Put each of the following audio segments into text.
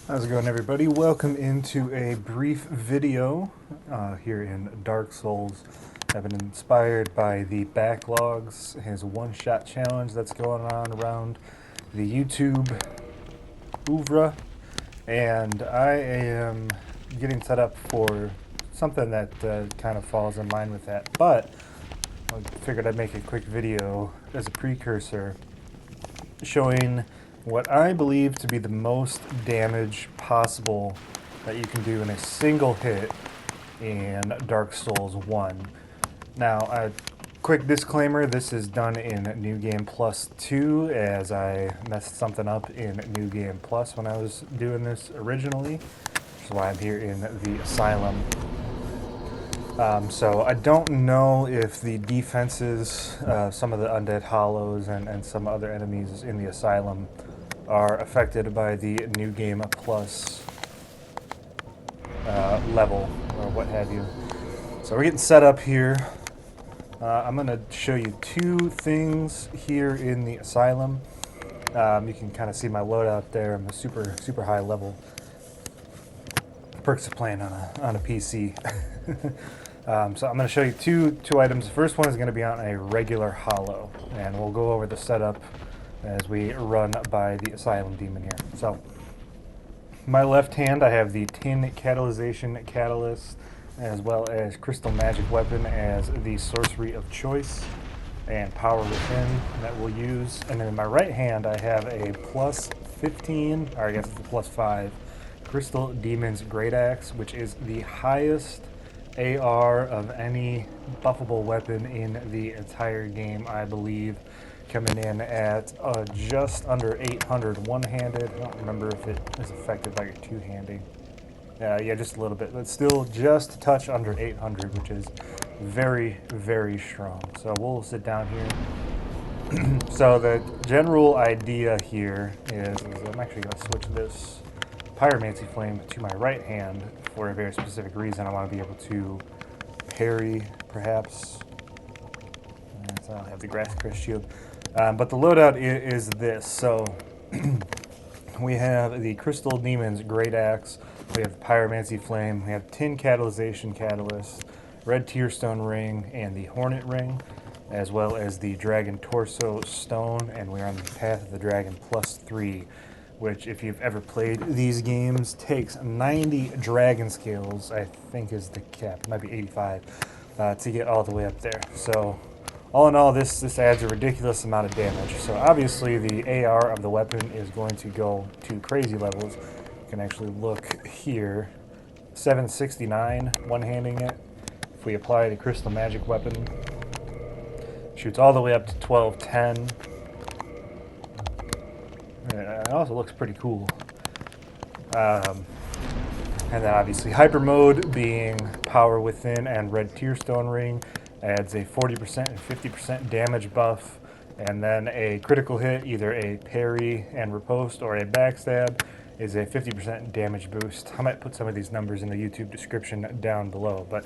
How's it going, everybody? Welcome into a brief video here in Dark Souls. I've been inspired by the Backlogs, his one-shot challenge that's going on around the YouTube oeuvre, and I am getting set up for something that kind of falls in line with that. But I figured I'd make a quick video as a precursor showing what I believe to be the most damage possible that you can do in a single hit in Dark Souls 1. Now, a quick disclaimer, this is done in New Game Plus 2, as I messed something up in New Game Plus when I was doing this originally, which is why I'm here in the Asylum. So I don't know if the defenses, some of the undead hollows and some other enemies in the Asylum are affected by the New Game Plus level or what have you. So we're getting set up here. I'm going to show you two things here in the Asylum. You can kind of see my loadout there. I'm a super high level. Perks of playing on a PC. So I'm going to show you two items. The first one is going to be on a regular hollow, and we'll go over the setup as we run by the Asylum Demon here. So, my left hand, I have the Tin Catalyzation Catalyst, as well as Crystal Magic Weapon as the sorcery of choice, and Power Within that we'll use. And then in my right hand, I have a plus 15, or I guess it's a plus 5, Crystal Demon's Greataxe, which is the highest AR of any buffable weapon in the entire game, I believe. Coming in at just under 800 one-handed. I don't remember if it is affected by your two-handing. Yeah, just a little bit. But still just a touch under 800, which is very strong. So we'll sit down here. So the general idea here is I'm actually going to switch this Pyromancy Flame to my right hand for a very specific reason. I want to be able to parry, perhaps. So I don't have the Grass Crest Shield. But the loadout is this. So we have the Crystal Demon's Greataxe, we have the Pyromancy Flame, we have Tin Catalyzation Catalyst, Red Tearstone Ring, and the Hornet Ring, as well as the Dragon Torso Stone, and we're on the Path of the Dragon +3, which, if you've ever played these games, takes 90 dragon scales, I think is the cap, it might be 85, to get all the way up there. So all in all, this adds a ridiculous amount of damage. So obviously the AR of the weapon is going to go to crazy levels. You can actually look here, 769 one-handing it. If we apply the Crystal Magic Weapon, shoots all the way up to 1210. It also looks pretty cool. And then obviously Hyper Mode being Power Within and Red Tearstone Ring adds a 40% and 50% damage buff, and then a critical hit, either a parry and riposte or a backstab, is a 50% damage boost. I might put some of these numbers in the YouTube description down below, but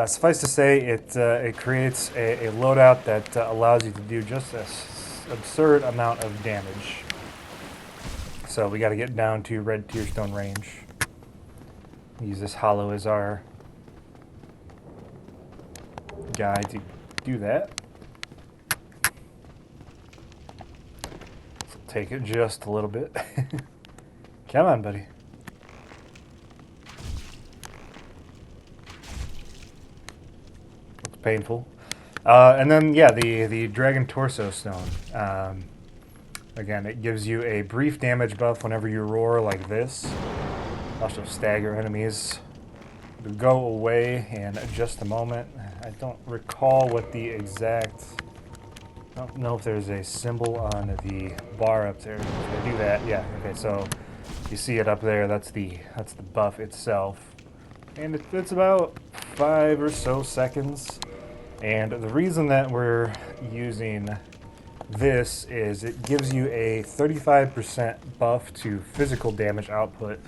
suffice to say, it creates a loadout that allows you to do just an absurd amount of damage. So we got to get down to Red Tearstone range. Use this hollow as our guy to do that. So take it just a little bit. Come on, buddy. Looks painful. And then, yeah, the Dragon Torso Stone. Again, it gives you a brief damage buff whenever you roar like this. Also stagger enemies. It'll go away in just a moment. I don't recall what the exact... I don't know if there's a symbol on the bar up there. If I do that, yeah, okay, so you see it up there, that's the buff itself. And it's about 5 or so seconds. And the reason that we're using this is it gives you a 35% buff to physical damage output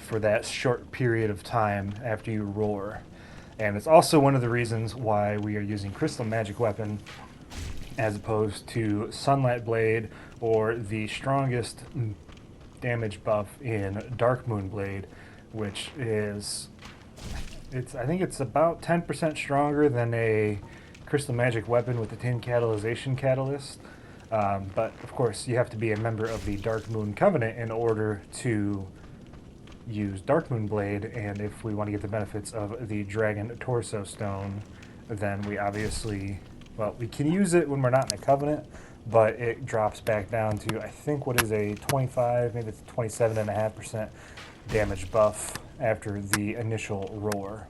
for that short period of time after you roar. And it's also one of the reasons why we are using Crystal Magic Weapon as opposed to Sunlight Blade or the strongest damage buff in Dark Moonblade, which is, I think it's about 10% stronger than a crystal magic weapon with the tin catalyzation catalyst. But of course, you have to be a member of the Dark Moon Covenant in order to use Dark Moonblade, and if we want to get the benefits of the Dragon Torso Stone, then we obviously, well, we can use it when we're not in a Covenant, but it drops back down to, I think, what is a 25, maybe it's 27.5% damage buff after the initial roar.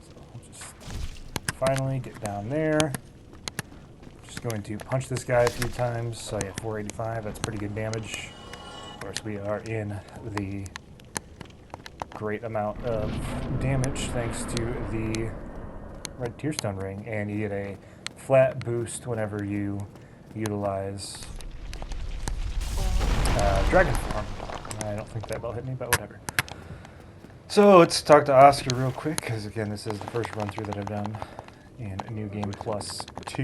So we'll just finally get down there. Just going to punch this guy a few times. So yeah, 485, that's pretty good damage. Of course, we are in the great amount of damage thanks to the Red Tearstone Ring, and you get a flat boost whenever you utilize Dragon Form. I don't think that bell hit me, but whatever. So let's talk to Oscar real quick, because again, this is the first run through that I've done in New Game Plus 2.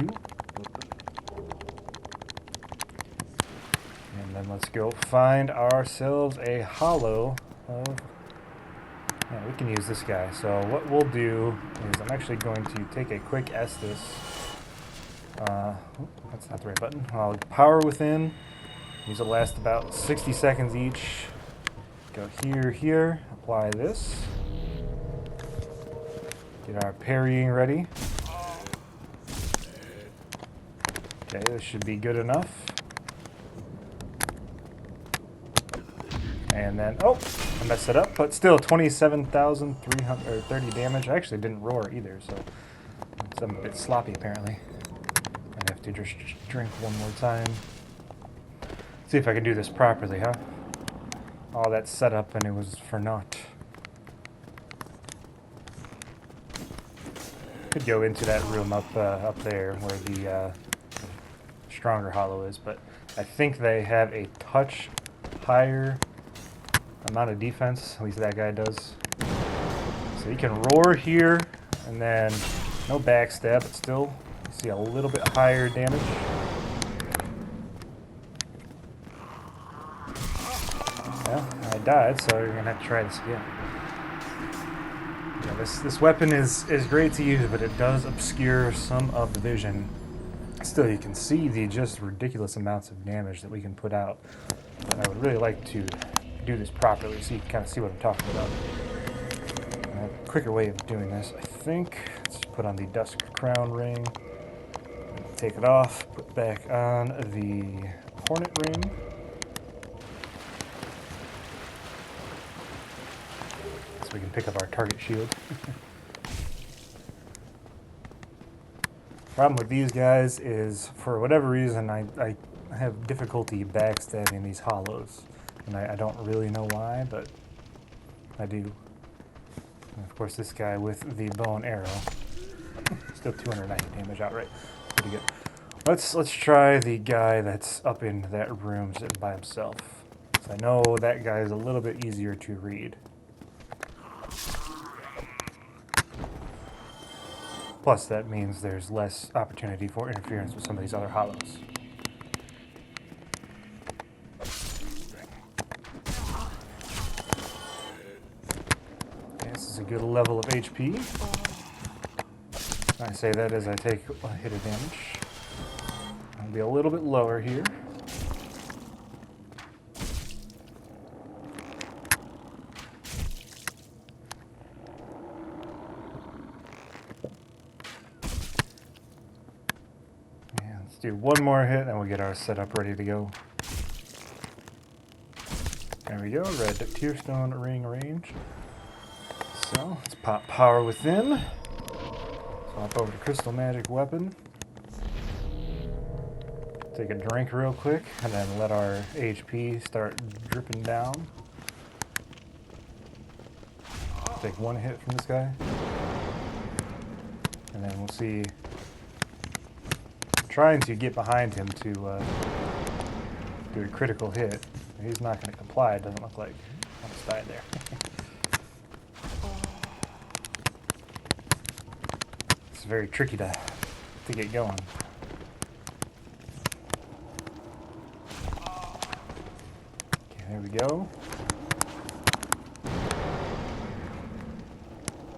And then let's go find ourselves a hollow of... Yeah, we can use this guy. So what we'll do is I'm actually going to take a quick Estus. That's not the right button. I'll power within. These will last about 60 seconds each. Go here, apply this. Get our parrying ready. Okay, this should be good enough. And then, oh, I messed it up, but still 27,330 damage. I actually didn't roar either, so I'm a bit sloppy apparently. I have to just drink one more time. See if I can do this properly, huh? All that setup and it was for naught. Could go into that room up there where the stronger hollow is, but I think they have a touch higher amount of defense, at least that guy does. So you can roar here, and then no backstab, but still you see a little bit higher damage. Well, I died, so you're gonna have to try this again. Yeah, this weapon is great to use, but it does obscure some of the vision. Still, you can see the just ridiculous amounts of damage that we can put out. But I would really like to do this properly so you can kind of see what I'm talking about. A quicker way of doing this, I think, let's put on the Dusk Crown Ring, take it off, put back on the Hornet Ring. So we can pick up our target shield. Problem with these guys is, for whatever reason, I have difficulty backstabbing these hollows. And I don't really know why, but I do. And of course, this guy with the bow and arrow, still 290 damage outright. Pretty good. Let's try the guy that's up in that room sitting by himself. So I know that guy is a little bit easier to read. Plus, that means there's less opportunity for interference with some of these other hollows. This is a good level of HP. I say that as I take a hit of damage. I'll be a little bit lower here. Do one more hit and we'll get our setup ready to go. There we go, Red Tearstone Ring range. So let's pop power within. Swap over to Crystal Magic Weapon. Take a drink real quick and then let our HP start dripping down. Take one hit from this guy. And then we'll see. Trying to get behind him to do a critical hit. He's not going to comply, it doesn't look like. I'll just die there. It's very tricky to get going. we go.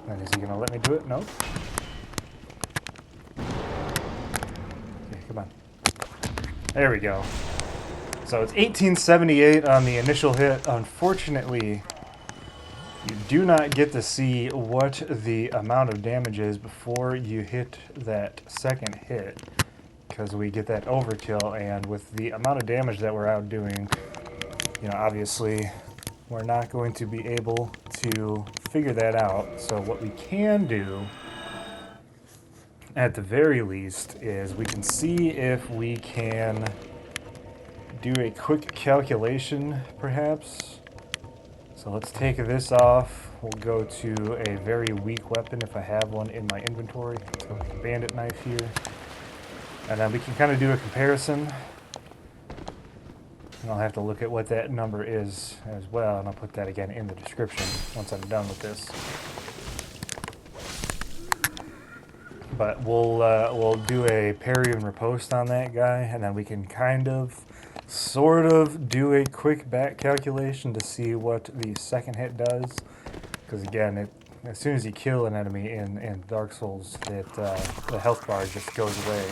And is he gonna let me do it? Nope. Okay, come on. There we go. So it's 1878 on the initial hit. Unfortunately, you do not get to see what the amount of damage is before you hit that second hit, because we get that overkill, and with the amount of damage that we're out doing, you know, obviously we're not going to be able to figure that out. So what we can do, at the very least, is we can see if we can do a quick calculation, perhaps. So let's take this off. We'll go to a very weak weapon if I have one in my inventory. Let's go with the bandit knife here. And then we can kind of do a comparison. And I'll have to look at what that number is as well, and I'll put that again in the description once I'm done with this. But we'll do a parry and riposte on that guy, and then we can kind of, sort of, do a quick back calculation to see what the second hit does. Because again, as soon as you kill an enemy in Dark Souls, the health bar just goes away.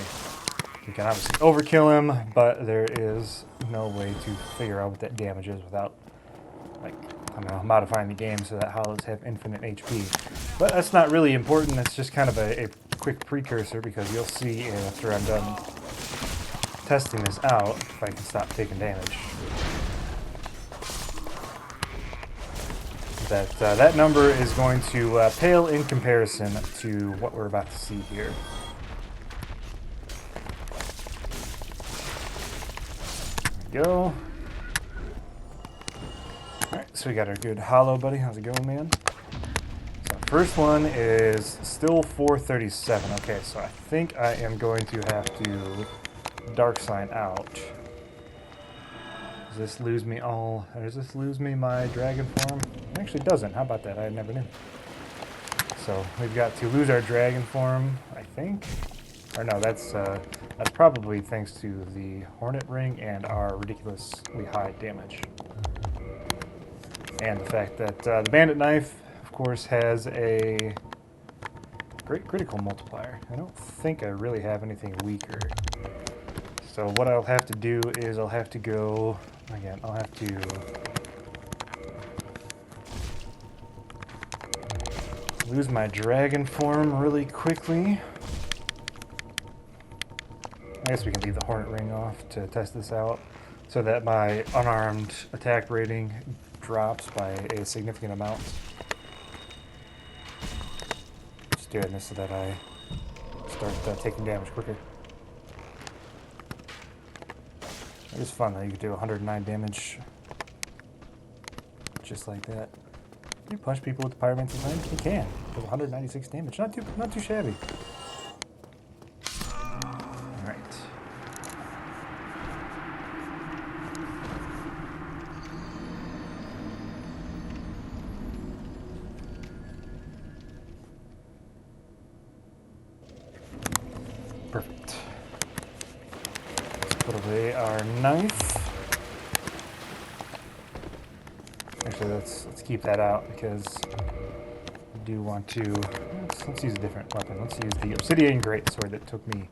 You can obviously overkill him, but there is no way to figure out what that damage is without, like, I don't know, modifying the game so that hollows have infinite HP. But that's not really important. It's just kind of a quick precursor, because you'll see after I'm done testing this out if I can stop taking damage. That number is going to pale in comparison to what we're about to see here. Go. Alright, so we got our good hollow buddy. How's it going, man? So first one is still 437. Okay, so I think I am going to have to dark sign out. Does this lose me all, or does this lose me my dragon form? It actually doesn't. How about that? I never knew. So we've got to lose our dragon form, I think. Or no, that's probably thanks to the Hornet Ring and our ridiculously high damage. And the fact that the Bandit Knife, of course, has a great critical multiplier. I don't think I really have anything weaker. So what I'll have to do is I'll have to go, again, I'll have to lose my dragon form really quickly. I guess we can leave the Hornet Ring off to test this out so that my unarmed attack rating drops by a significant amount. Just doing this so that I start taking damage quicker. It is fun though, you can do 109 damage just like that. Can you punch people with the Pyromancer's Knife? You can. With 196 damage. Not too shabby. Perfect. Let's put away our knife. Actually, let's keep that out because I do want to. Let's use a different weapon. Let's use the Obsidian Greatsword that took me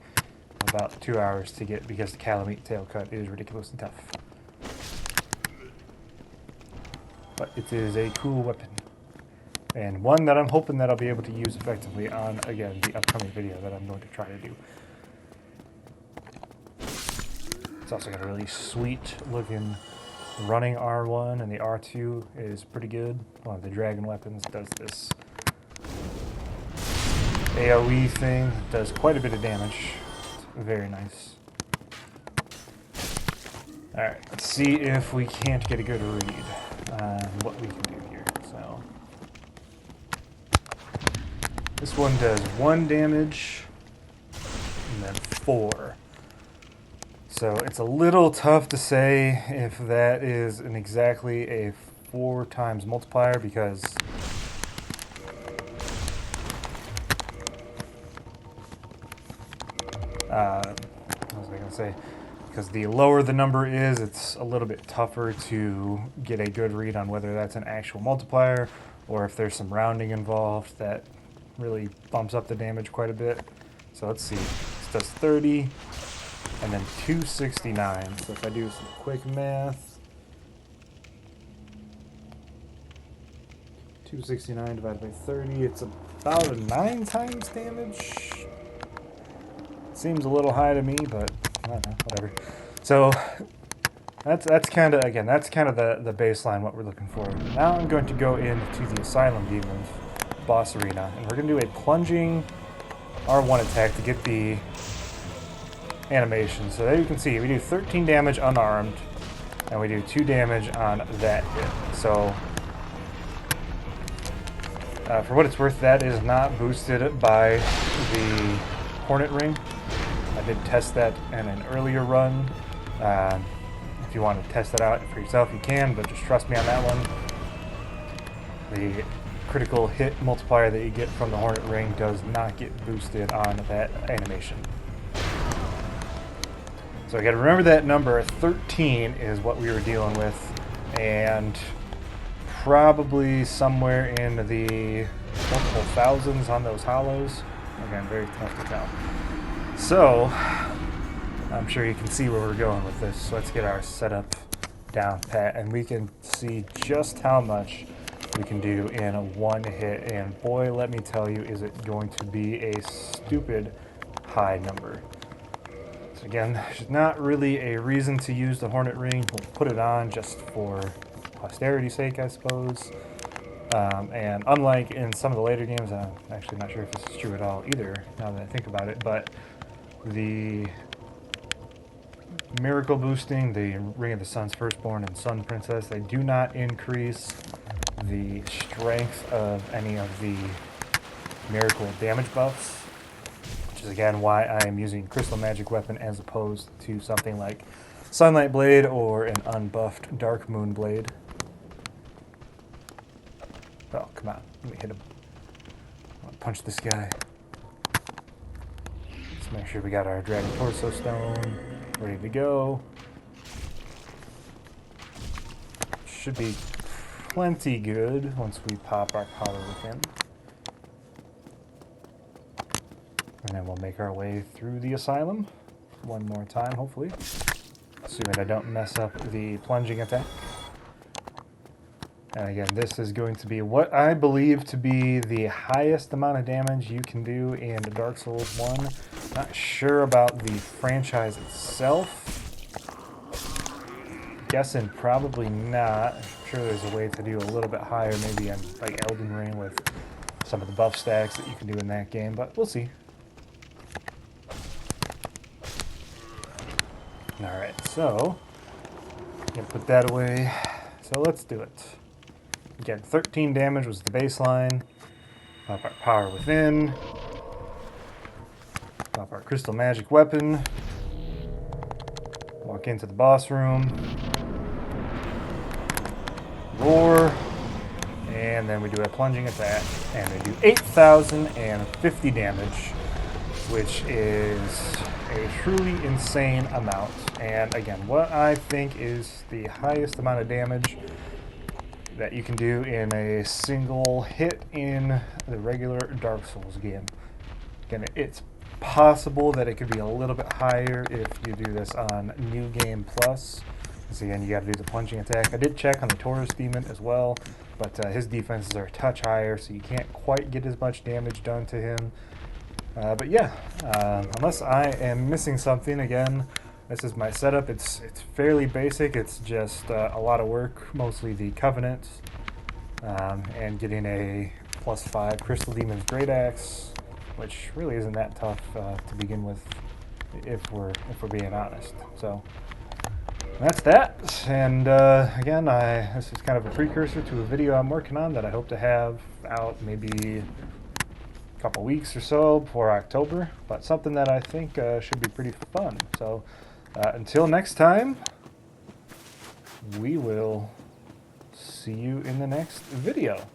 about 2 hours to get because the Calamite tail cut is ridiculously tough. But it is a cool weapon. And one that I'm hoping that I'll be able to use effectively on, again, the upcoming video that I'm going to try to do. It's also got a really sweet looking running R1, and the R2 is pretty good. One of the dragon weapons does this AoE thing, does quite a bit of damage. It's very nice. Alright, let's see if we can't get a good read on what we can do here. So this one does 1 damage and then 4. So it's a little tough to say if that is exactly a 4 times multiplier because what was I going to say? because the lower the number is, it's a little bit tougher to get a good read on whether that's an actual multiplier or if there's some rounding involved that really bumps up the damage quite a bit. So let's see, this does 30 and then 269. So if I do some quick math, 269 divided by 30, it's about a 9 times damage. Seems a little high to me, but I don't know, whatever. So that's kind of, again, that's kind of the baseline, what we're looking for. Now I'm going to go into the Asylum Demon boss arena, and we're going to do a plunging R1 attack to get the animation. So there you can see, we do 13 damage unarmed, and we do 2 damage on that hit. So for what it's worth, that is not boosted by the Hornet Ring. I did test that in an earlier run. If you want to test that out for yourself, you can, but just trust me on that one. The critical hit multiplier that you get from the Hornet Ring does not get boosted on that animation. So you got to remember that number 13 is what we were dealing with, and probably somewhere in the multiple thousands on those hollows. Again, very tough to tell. So I'm sure you can see where we're going with this. So let's get our setup down pat, and we can see just how much we can do in a one hit. And boy, let me tell you, is it going to be a stupid high number. So again, there's not really a reason to use the Hornet Ring. We'll put it on just for posterity's sake, I suppose. And unlike in some of the later games, I'm actually not sure if this is true at all either, now that I think about it, but the miracle boosting, the Ring of the Sun's Firstborn and Sun Princess, they do not increase the strength of any of the miracle damage buffs, which is again why I am using Crystal Magic Weapon as opposed to something like Sunlight Blade or an unbuffed Dark Moon Blade. Oh, come on. Let me hit him. I want to punch this guy. Let's make sure we got our Dragon Torso Stone ready to go. Should be plenty good once we pop our Power Within. And then we'll make our way through the Asylum one more time, hopefully. Assuming I don't mess up the plunging attack. And again, this is going to be what I believe to be the highest amount of damage you can do in Dark Souls 1. Not sure about the franchise itself. Guessing probably not. I'm sure there's a way to do a little bit higher, maybe on like Elden Ring with some of the buff stacks that you can do in that game, but we'll see. Alright, so I'm going to put that away. So let's do it. Again, 13 damage was the baseline. Pop our Power Within. Pop our Crystal Magic Weapon. Walk into the boss room. Roar. And then we do a plunging attack. And we do 8,050 damage, which is a truly insane amount. And again, what I think is the highest amount of damage that you can do in a single hit in the regular Dark Souls game. Again, it's possible that it could be a little bit higher if you do this on New Game Plus. So again, you got to do the plunging attack. I did check on the Taurus Demon as well, but his defenses are a touch higher, so you can't quite get as much damage done to him. But yeah, unless I am missing something, again, this is my setup. It's fairly basic. It's just a lot of work, mostly the Covenant, and getting a +5 Crystal Demon's Greataxe, which really isn't that tough to begin with, if we're being honest. So that's that. And again, this is kind of a precursor to a video I'm working on that I hope to have out maybe a couple weeks or so before October, but something that I think should be pretty fun. So until next time, we will see you in the next video.